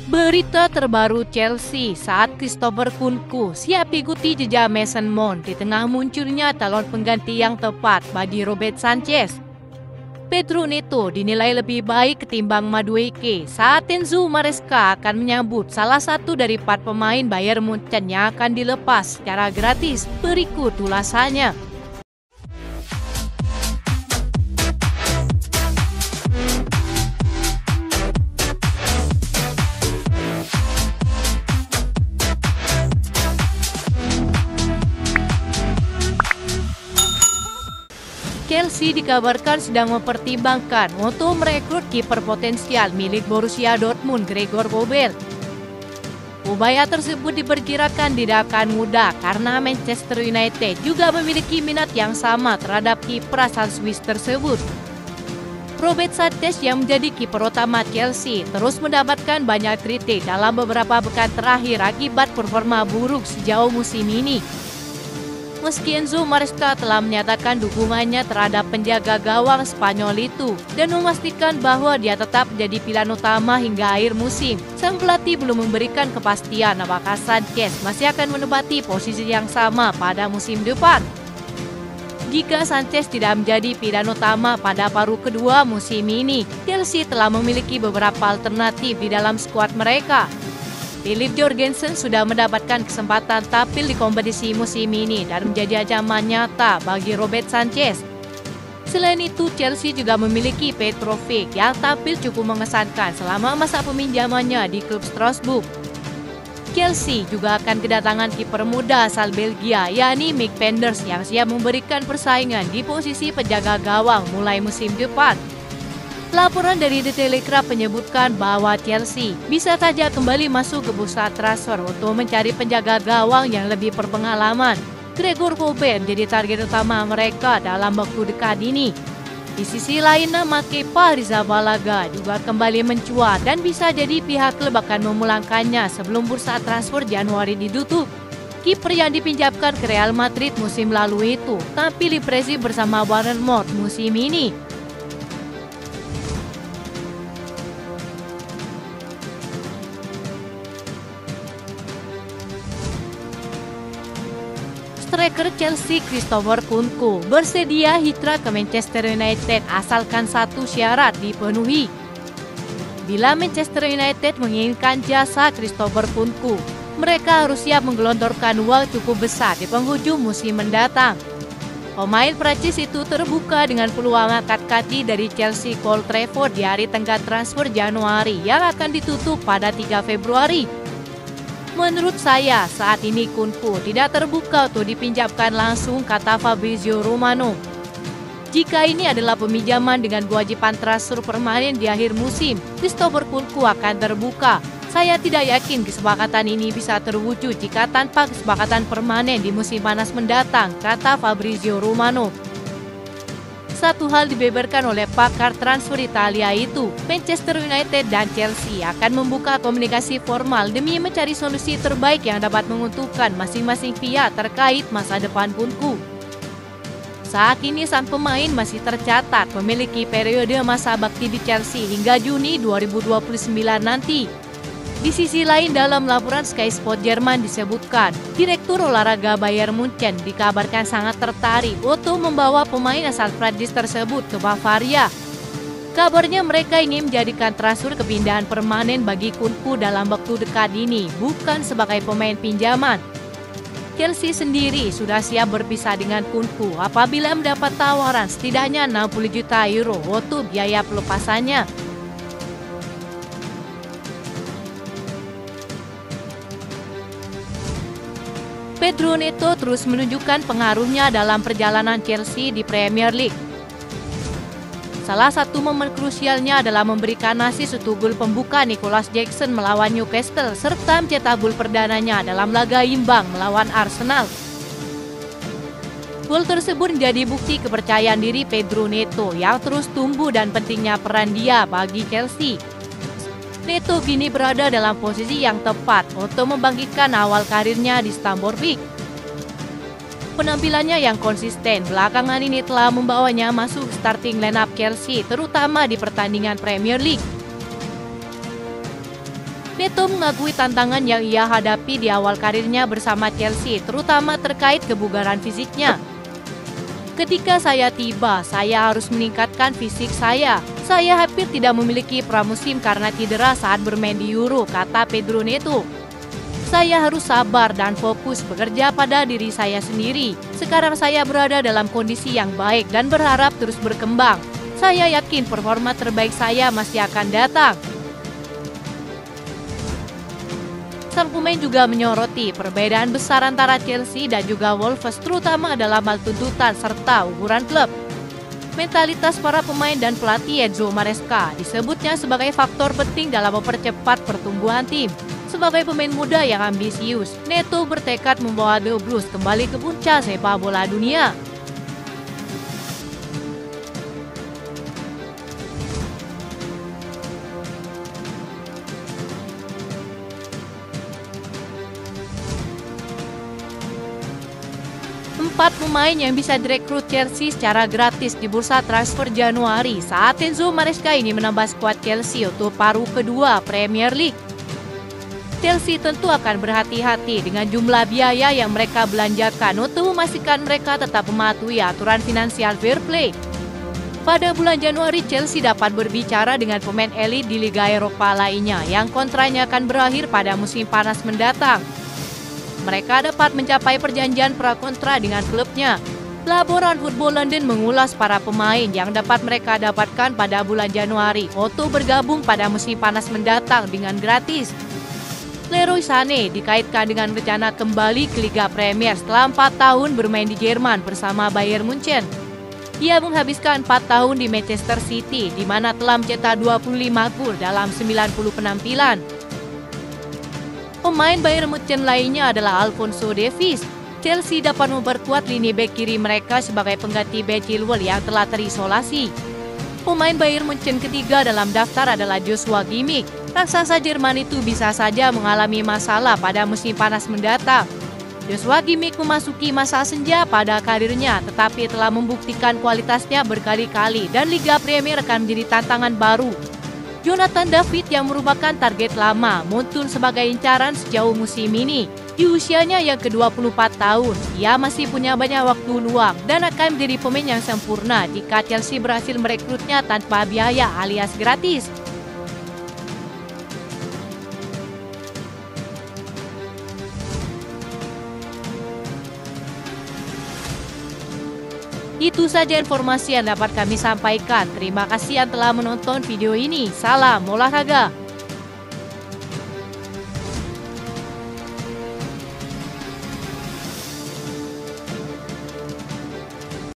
Berita terbaru Chelsea saat Christopher Nkunku siap ikuti jejak Mason Mount di tengah munculnya calon pengganti yang tepat bagi Robert Sanchez. Pedro Neto dinilai lebih baik ketimbang Madueke saat Enzo Maresca akan menyambut salah satu dari 4 pemain Bayern Munchen yang akan dilepas secara gratis. Berikut ulasannya. Chelsea dikabarkan sedang mempertimbangkan untuk merekrut kiper potensial milik Borussia Dortmund Gregor Kobel. Upaya tersebut diperkirakan tidak akan mudah karena Manchester United juga memiliki minat yang sama terhadap kiper asal Swiss tersebut. Robert Sanchez yang menjadi kiper utama Chelsea terus mendapatkan banyak kritik dalam beberapa pekan terakhir akibat performa buruk sejauh musim ini. Meski Enzo Maresca telah menyatakan dukungannya terhadap penjaga gawang Spanyol itu dan memastikan bahwa dia tetap menjadi pilihan utama hingga akhir musim, sang pelatih belum memberikan kepastian apakah Sanchez masih akan menempati posisi yang sama pada musim depan. Jika Sanchez tidak menjadi pilihan utama pada paruh kedua musim ini, Chelsea telah memiliki beberapa alternatif di dalam skuad mereka. Philip Jorgensen sudah mendapatkan kesempatan tampil di kompetisi musim ini dan menjadi ancaman nyata bagi Robert Sanchez. Selain itu, Chelsea juga memiliki Petrovic yang tampil cukup mengesankan selama masa peminjamannya di klub Strasbourg. Chelsea juga akan kedatangan kiper muda asal Belgia, yakni Mick Penders yang siap memberikan persaingan di posisi penjaga gawang mulai musim depan. Laporan dari The Telegraph menyebutkan bahwa Chelsea bisa saja kembali masuk ke bursa transfer untuk mencari penjaga gawang yang lebih berpengalaman. Gregor Kobel menjadi target utama mereka dalam waktu dekat ini. Di sisi lain, nama Kepa Arrizabalaga juga kembali mencuat dan bisa jadi pihak klub akan memulangkannya sebelum bursa transfer Januari ditutup. Kiper yang dipinjamkan ke Real Madrid musim lalu itu tampil impresif bersama Bournemouth musim ini. Striker Chelsea Christopher Nkunku bersedia hijrah ke Manchester United asalkan satu syarat dipenuhi. Bila Manchester United menginginkan jasa Christopher Nkunku, mereka harus siap menggelontorkan uang cukup besar di penghujung musim mendatang. Pemain Prancis itu terbuka dengan peluang angkat kaki dari Chelsea ke Old Trafford di hari tenggat transfer Januari yang akan ditutup pada 3 Februari. Menurut saya, saat ini Nkunku tidak terbuka untuk dipinjamkan langsung, kata Fabrizio Romano. Jika ini adalah peminjaman dengan kewajiban transfer permanen di akhir musim, Christopher Nkunku akan terbuka. Saya tidak yakin kesepakatan ini bisa terwujud jika tanpa kesepakatan permanen di musim panas mendatang, kata Fabrizio Romano. Satu hal dibeberkan oleh pakar transfer Italia itu, Manchester United dan Chelsea akan membuka komunikasi formal demi mencari solusi terbaik yang dapat menguntungkan masing-masing pihak terkait masa depan Nkunku. Saat ini sang pemain masih tercatat memiliki periode masa bakti di Chelsea hingga Juni 2029 nanti. Di sisi lain, dalam laporan Sky Sport Jerman disebutkan, Direktur Olahraga Bayern Munchen dikabarkan sangat tertarik untuk membawa pemain asal Prancis tersebut ke Bavaria. Kabarnya mereka ingin menjadikan transfer kepindahan permanen bagi Nkunku dalam waktu dekat ini, bukan sebagai pemain pinjaman. Chelsea sendiri sudah siap berpisah dengan Nkunku apabila mendapat tawaran setidaknya 60 juta euro untuk biaya pelepasannya. Pedro Neto terus menunjukkan pengaruhnya dalam perjalanan Chelsea di Premier League. Salah satu momen krusialnya adalah memberikan assist untuk gol pembuka Nicholas Jackson melawan Newcastle serta mencetak gol perdananya dalam laga imbang melawan Arsenal. Gol tersebut menjadi bukti kepercayaan diri Pedro Neto yang terus tumbuh dan pentingnya peran dia bagi Chelsea. Neto kini berada dalam posisi yang tepat untuk membangkitkan awal karirnya di Stamford Bridge. Penampilannya yang konsisten belakangan ini telah membawanya masuk starting lineup Chelsea, terutama di pertandingan Premier League. Neto mengakui tantangan yang ia hadapi di awal karirnya bersama Chelsea, terutama terkait kebugaran fisiknya. Ketika saya tiba, saya harus meningkatkan fisik saya. Saya hampir tidak memiliki pramusim karena cedera saat bermain di Euro, kata Pedro Neto. Saya harus sabar dan fokus bekerja pada diri saya sendiri. Sekarang saya berada dalam kondisi yang baik dan berharap terus berkembang. Saya yakin performa terbaik saya masih akan datang. Sang pemain juga menyoroti perbedaan besar antara Chelsea dan juga Wolves, terutama dalam hal tuntutan serta ukuran klub. Mentalitas para pemain dan pelatih Enzo Maresca disebutnya sebagai faktor penting dalam mempercepat pertumbuhan tim. Sebagai pemain muda yang ambisius, Neto bertekad membawa The Blues kembali ke puncak sepak bola dunia. Empat pemain yang bisa direkrut Chelsea secara gratis di bursa transfer Januari saat Enzo Maresca ini menambah skuad Chelsea untuk paruh kedua Premier League. Chelsea tentu akan berhati-hati dengan jumlah biaya yang mereka belanjakan untuk memastikan mereka tetap mematuhi aturan finansial fair play. Pada bulan Januari, Chelsea dapat berbicara dengan pemain elit di Liga Eropa lainnya yang kontraknya akan berakhir pada musim panas mendatang. Mereka dapat mencapai perjanjian prakontra dengan klubnya. Laporan Football London mengulas para pemain yang dapat mereka dapatkan pada bulan Januari untuk bergabung pada musim panas mendatang dengan gratis. Leroy Sané dikaitkan dengan rencana kembali ke Liga Premier setelah 4 tahun bermain di Jerman bersama Bayern Munchen. Ia menghabiskan 4 tahun di Manchester City, di mana telah mencetak 25 gol dalam 90 penampilan. Pemain Bayern Munchen lainnya adalah Alphonso Davies. Chelsea dapat memperkuat lini bek kiri mereka sebagai pengganti Ben Chilwell yang telah terisolasi. Pemain Bayern Munchen ketiga dalam daftar adalah Joshua Kimmich. Raksasa Jerman itu bisa saja mengalami masalah pada musim panas mendatang. Joshua Kimmich memasuki masa senja pada karirnya, tetapi telah membuktikan kualitasnya berkali-kali dan Liga Premier akan menjadi tantangan baru. Jonathan David yang merupakan target lama muncul sebagai incaran sejauh musim ini. Di usianya yang ke-24 tahun, ia masih punya banyak waktu luang dan akan menjadi pemain yang sempurna jika Chelsea berhasil merekrutnya tanpa biaya alias gratis. Itu saja informasi yang dapat kami sampaikan. Terima kasih yang telah menonton video ini. Salam olahraga.